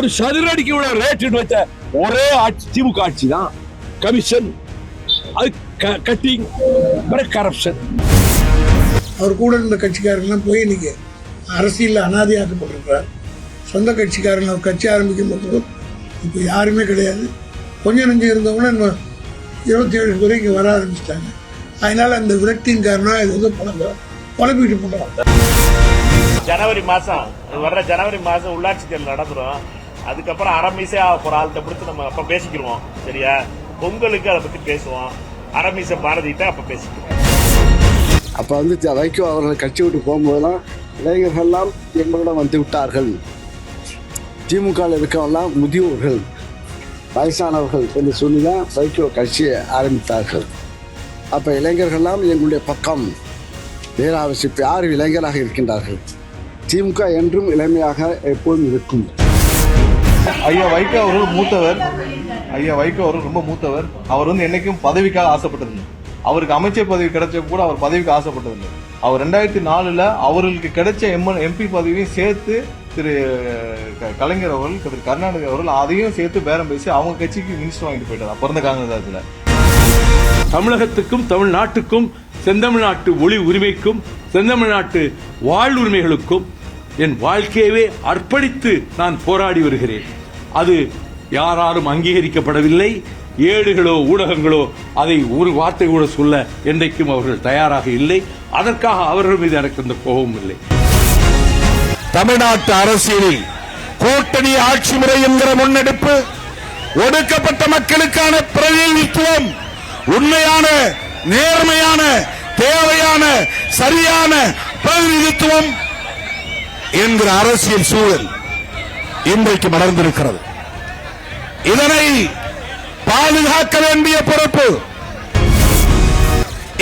ஒரு சதுரடிக்கு உள்ள ரேட் வச்ச ஒரே ஆட்சி திமுக ஆட்சி தான். கமிஷன், அது கட்டிங், கரப்ஷன். அவர் கூட இருந்த கட்சிக்காரங்களாம் போய் இன்னைக்கு அரசியல் அனாதையாக்கப்பட்டிருக்கிறார். சொந்த கட்சிக்காரங்க அவர் கட்சி ஆரம்பிக்கும் போது இப்போ யாருமே கிடையாது. கொஞ்சம் நெஞ்சம் இருந்தவங்க இன்னும் 27 பேர் இங்கே வர ஆரம்பிச்சிட்டாங்க. அதனால அந்த விரக்தியின் காரணம் இது வந்து குழப்பிட்டு போட்டோம். ஜனவரி மாதம் உள்ளாட்சி தேர்தல் நடந்துடும். அதுக்கப்புறம் அரமீசே ஆக ஆள்கிட்ட பிடிச்சி நம்ம அப்ப பேசிக்கிடுவோம். சரியா? பொங்கலுக்கு அதை பத்தி பேசுவோம். அரமீச பாரதிட்ட அப்ப பேசிக்கிறோம். அப்ப வந்து வைகோ அவர்கள் கட்சி விட்டு போகும்போதெல்லாம் இளைஞர்கள்லாம் எங்களிடம் வந்து விட்டார்கள். திமுக இருக்கவெல்லாம் முதியோர்கள், வயசானவர்கள் என்று சொல்லிதான் வைகோ கட்சியை ஆரம்பித்தார்கள். அப்ப இளைஞர்கள்லாம் எங்களுடைய பக்கம் வேறாவசிப்பு யார் இளைஞராக இருக்கின்றார்கள். திமுக என்றும் இளமையாக எப்போதும் இருக்கும். ஐயா வைகோ அவர்கள் மூத்தவர். ரொம்ப மூத்தவர். அவர் வந்து என்னைக்கும் பதவிக்காக ஆசைப்பட்டதில்லை. அவருக்கு அமைச்சர் பதவி கிடைச்ச கூட அவர் பதவிக்கு ஆசைப்பட்டதில்லை. அவர் 2004 அவர்களுக்கு கிடைச்ச எம்பி பதவியும் சேர்த்து திரு கலைஞர் அவர்கள், திரு கருணாநிதி அவர்கள் அதையும் சேர்த்து பேரம் பேசி அவங்க கட்சிக்கு மினிஸ்டர் வாங்கிட்டு போயிட்டார் பிறந்த காங்கிரஸ்ல. தமிழகத்துக்கும் தமிழ்நாட்டுக்கும் செந்தமிழ்நாட்டு மொழி உரிமைக்கும் செந்தமிழ்நாட்டு வாழ்வுரிமைகளுக்கும் என் வாழ்க்கையவே அர்ப்பணித்து நான் போராடி வருகிறேன். அது யாராலும் அங்கீகரிக்கப்படவில்லை. ஏடுகளோ ஊடகங்களோ அதை ஒரு வார்த்தை கூட சொல்ல என்றைக்கும் அவர்கள் தயாராக இல்லை. அதற்காக அவர்கள் மீது எனக்கு அந்த கோபம் இல்லை. தமிழ்நாட்டு அரசியலில் கூட்டணி ஆட்சி முறை என்கிற முன்னெடுப்பு, ஒடுக்கப்பட்ட மக்களுக்கான பிரதிநிதித்துவம், உண்மையான நேர்மையான தேவையான சரியான பிரதிநிதித்துவம் என்கிற அரசியல் சூழல் இன்றைக்கு மலர்ந்திருக்கிறது. இதனை பாதுகாக்க வேண்டிய பொறுப்பு,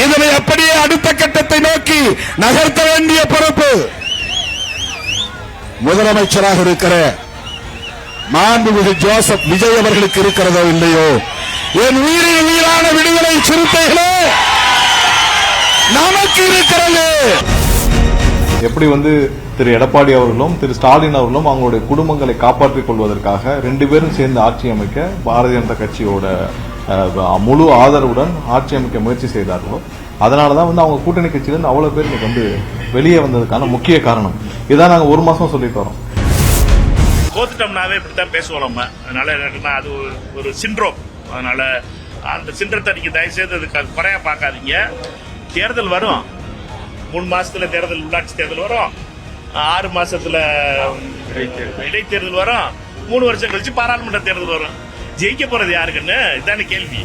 இதனை அப்படியே அடுத்த கட்டத்தை நோக்கி நகர்த்த வேண்டிய பொறுப்பு முதலமைச்சராக இருக்கிற மாண்புமிகு ஜோசப் விஜய் அவர்களுக்கு இருக்கிறதோ இல்லையோ, என் உயிரின் உயிரான விடுதலை சிறுத்தைகளே நமக்கு இருக்கிறது. எப்படி வந்து திரு எடப்பாடி அவர்களும் திரு ஸ்டாலின் அவர்களும் அவங்களுடைய குடும்பங்களை காப்பாற்றிக் கொள்வதற்காக 2 பேரும் சேர்ந்து ஆட்சி அமைக்க பாரதிய ஜனதா கட்சியோட முழு ஆதரவுடன் ஆட்சி அமைக்க முயற்சி செய்தார்களோ, அதனாலதான் வந்து அவங்க கூட்டணி கட்சியிலிருந்து அவ்வளவு பேர் இன்னைக்கு வந்து வெளியே வந்ததுக்கான முக்கிய காரணம் இதான். நாங்க 1 மாசம் சொல்லிட்டு வரோம். தோத்துட்டோம்னாவே இப்படித்தான் பேசுவோம் நம்ம. அதனால என்னன்னா அது ஒரு சிண்ட்ரோம். அதனால அந்த சிண்ட்ரத்தை நீங்க தயவுசெய்து அதுக்கு குறையா பார்க்காதீங்க. தேர்தல் வரும். 3 மாசத்துல தேர்தல், உள்ளாட்சி தேர்தல் வரும். 6 மாசத்துல இடைத்தேர்தல் வரும். 3 வருஷம் கழிச்சு பாராளுமன்ற தேர்தல் வரும். ஜெயிக்க போறது யாருக்குன்னு இதான கேள்வி.